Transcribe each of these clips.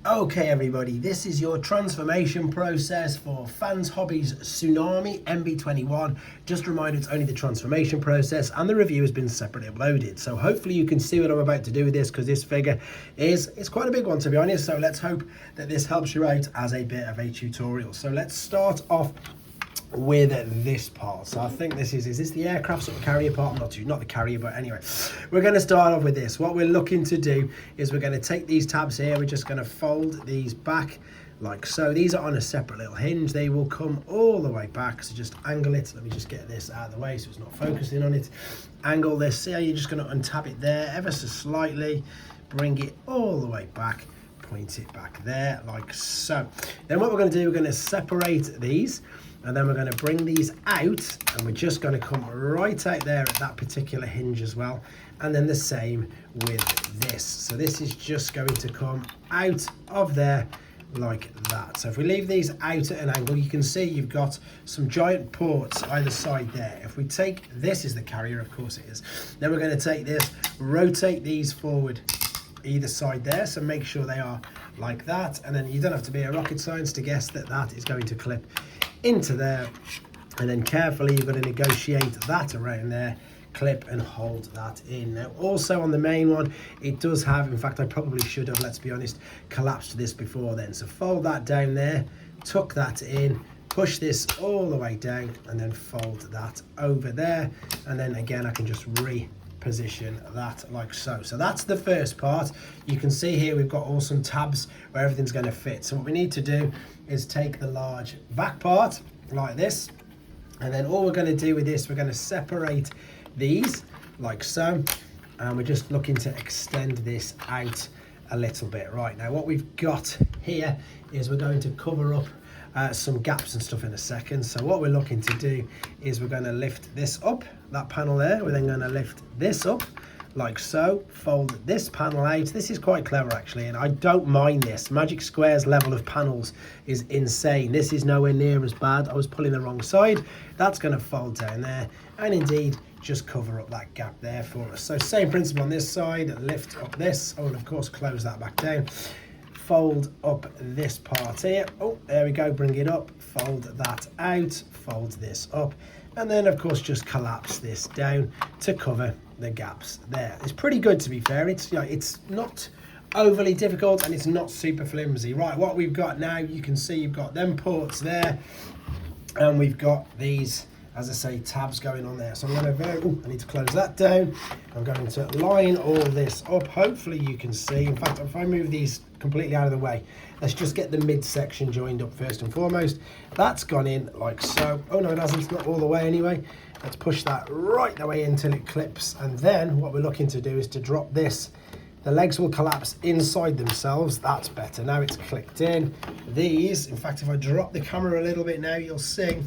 Okay everybody, this is your transformation process for Fans Hobbies Tsunami MB21. Just a reminder, it's only the transformation process and the review has been separately uploaded. So hopefully you can see what I'm about to do with this, because this figure is quite a big one, to be honest. So let's hope that this helps you out as a bit of a tutorial. So let's start off with this part. So I think this is this the aircraft sort of carrier part? Not the carrier, but anyway, we're going to start off with this. What we're looking to do is we're going to take these tabs here, we're just going to fold these back like so. These are on a separate little hinge, they will come all the way back, so just angle it. Let me just get this out of the way so it's not focusing on it. Angle this, see how you're just going to untap it there ever so slightly, bring it all the way back, point it back there like so. Then what we're going to do, we're going to separate these, and then we're going to bring these out, and we're just going to come right out there at that particular hinge as well. And then the same with this. So this is just going to come out of there like that. So if we leave these out at an angle, you can see you've got some giant ports either side there. If we take this is the carrier, of course it is. Then we're going to take this, rotate these forward either side there, so make sure they are like that, and then you don't have to be a rocket science to guess that that is going to clip into there, and then carefully you've got to negotiate that around there, clip and hold that in. Now also on the main one, it does have, in fact I probably should have, let's be honest, collapsed this before then. So fold that down there, tuck that in, push this all the way down, and then fold that over there, and then again I can just reposition that like so. So that's the first part. You can see here we've got all some tabs where everything's going to fit. So what we need to do is take the large back part like this, and then all we're going to do with this, we're going to separate these like so, and we're just looking to extend this out a little bit. Right, now what we've got here is we're going to cover up some gaps and stuff in a second. So what we're looking to do is we're going to lift this up, that panel there, we're then going to lift this up like so, fold this panel out. This is quite clever actually, and I don't mind this. Magic Square's level of panels is insane. This is nowhere near as bad. I was pulling the wrong side. That's going to fold down there, and indeed just cover up that gap there for us. So same principle on this side, lift up this, oh, and of course close that back down, fold up this part here, oh there we go, bring it up, fold that out, fold this up, and then of course just collapse this down to cover the gaps there. It's pretty good, to be fair. It's, you know, it's not overly difficult and it's not super flimsy. Right, what we've got now, you can see you've got them ports there, and we've got these, as I say, tabs going on there. So I'm going to I need to close that down. I'm going to line all this up. Hopefully you can see. In fact, if I move these completely out of the way, let's just get the midsection joined up first and foremost. That's gone in like so. Oh no, it hasn't. It's not all the way anyway. Let's push that right the way until it clips, and then what we're looking to do is to drop this. The legs will collapse inside themselves. That's better. Now it's clicked in. These, in fact, if I drop the camera a little bit now, you'll see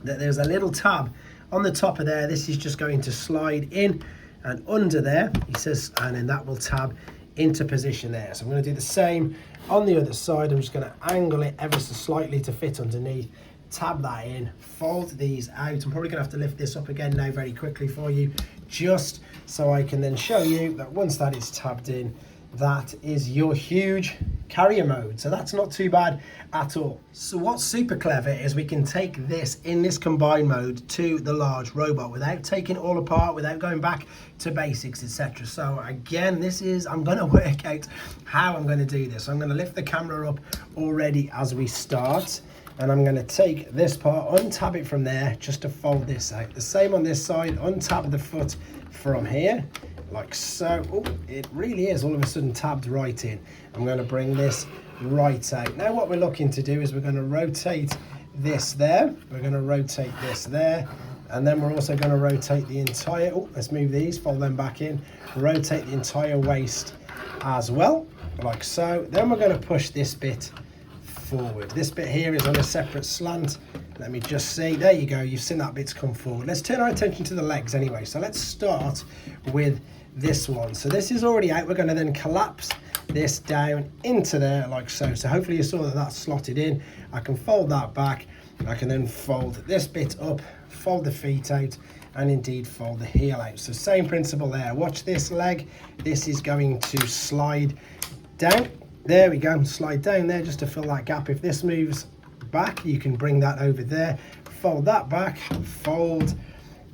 that there's a little tab on the top of there. This is just going to slide in and under there, he says, and then that will tab into position there. So I'm going to do the same on the other side. I'm just going to angle it ever so slightly to fit underneath, tab that in, fold these out. I'm probably going to have to lift this up again now very quickly for you, just so I can then show you that once that is tabbed in, that is your huge carrier mode. So that's not too bad at all. So what's super clever is we can take this in this combined mode to the large robot without taking it all apart, without going back to basics, etc. So again, this is, I'm going to work out how I'm going to do this. I'm going to lift the camera up already as we start, and I'm going to take this part, untab it from there just to fold this out. The same on this side, untab the foot from here like so. Oh, it really is all of a sudden tabbed right in. I'm going to bring this right out. Now what we're looking to do is we're going to rotate this there, we're going to rotate this there, and then we're also going to rotate the entire, oh, let's move these, fold them back in, rotate the entire waist as well, like so. Then we're going to push this bit forward. This bit here is on a separate slant. Let me just see, there you go, you've seen that bit's come forward. Let's turn our attention to the legs anyway. So let's start with this one. So this is already out. We're going to then collapse this down into there like so. So hopefully you saw that that's slotted in. I can fold that back. I can then fold this bit up, fold the feet out, and indeed fold the heel out. So same principle there. Watch this leg. This is going to slide down There we go, slide down there just to fill that gap. If this moves back, you can bring that over there, fold that back, fold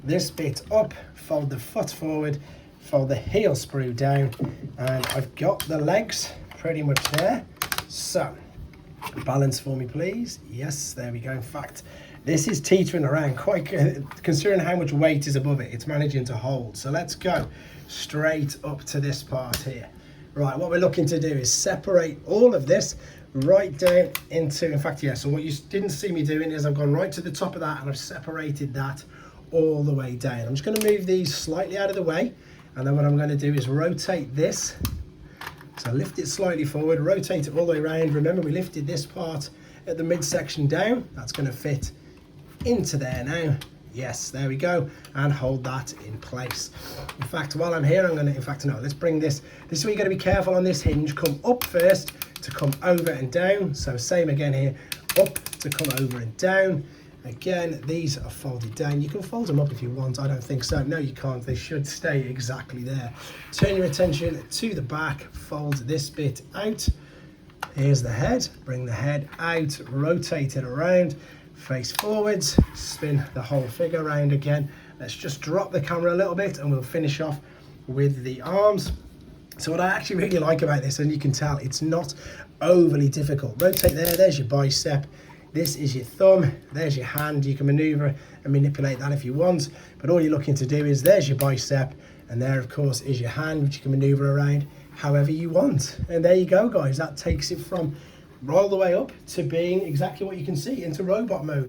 this bit up, fold the foot forward, fold the heel sprue down, and I've got the legs pretty much there. So balance for me please. Yes, there we go. In fact, this is teetering around quite, considering how much weight is above it, it's managing to hold. So let's go straight up to this part here. Right, what we're looking to do is separate all of this right down into, in fact, yeah, so what you didn't see me doing is I've gone right to the top of that and I've separated that all the way down. I'm just going to move these slightly out of the way, and then what I'm going to do is rotate this. So lift it slightly forward, rotate it all the way around. Remember, we lifted this part at the midsection down. That's going to fit into there now. Yes, there we go, and hold that in place. In fact, while I'm here, I'm going to, in fact, no, let's bring this. This is where you've got to be careful on this hinge. Come up first to come over and down. So same again here, up to come over and down. Again, these are folded down. You can fold them up if you want. I don't think so. No, you can't. They should stay exactly there. Turn your attention to the back. Fold this bit out. Here's the head. Bring the head out. Rotate it around. Face forwards. Spin the whole figure around again. Let's just drop the camera a little bit and we'll finish off with the arms. So what I actually really like about this, and you can tell, it's not overly difficult. Rotate there. There's your bicep. This is your thumb, there's your hand. You can maneuver and manipulate that if you want, but all you're looking to do is there's your bicep, and there of course is your hand, which you can maneuver around however you want. And there you go guys, that takes it from all the way up to being exactly what you can see into robot mode.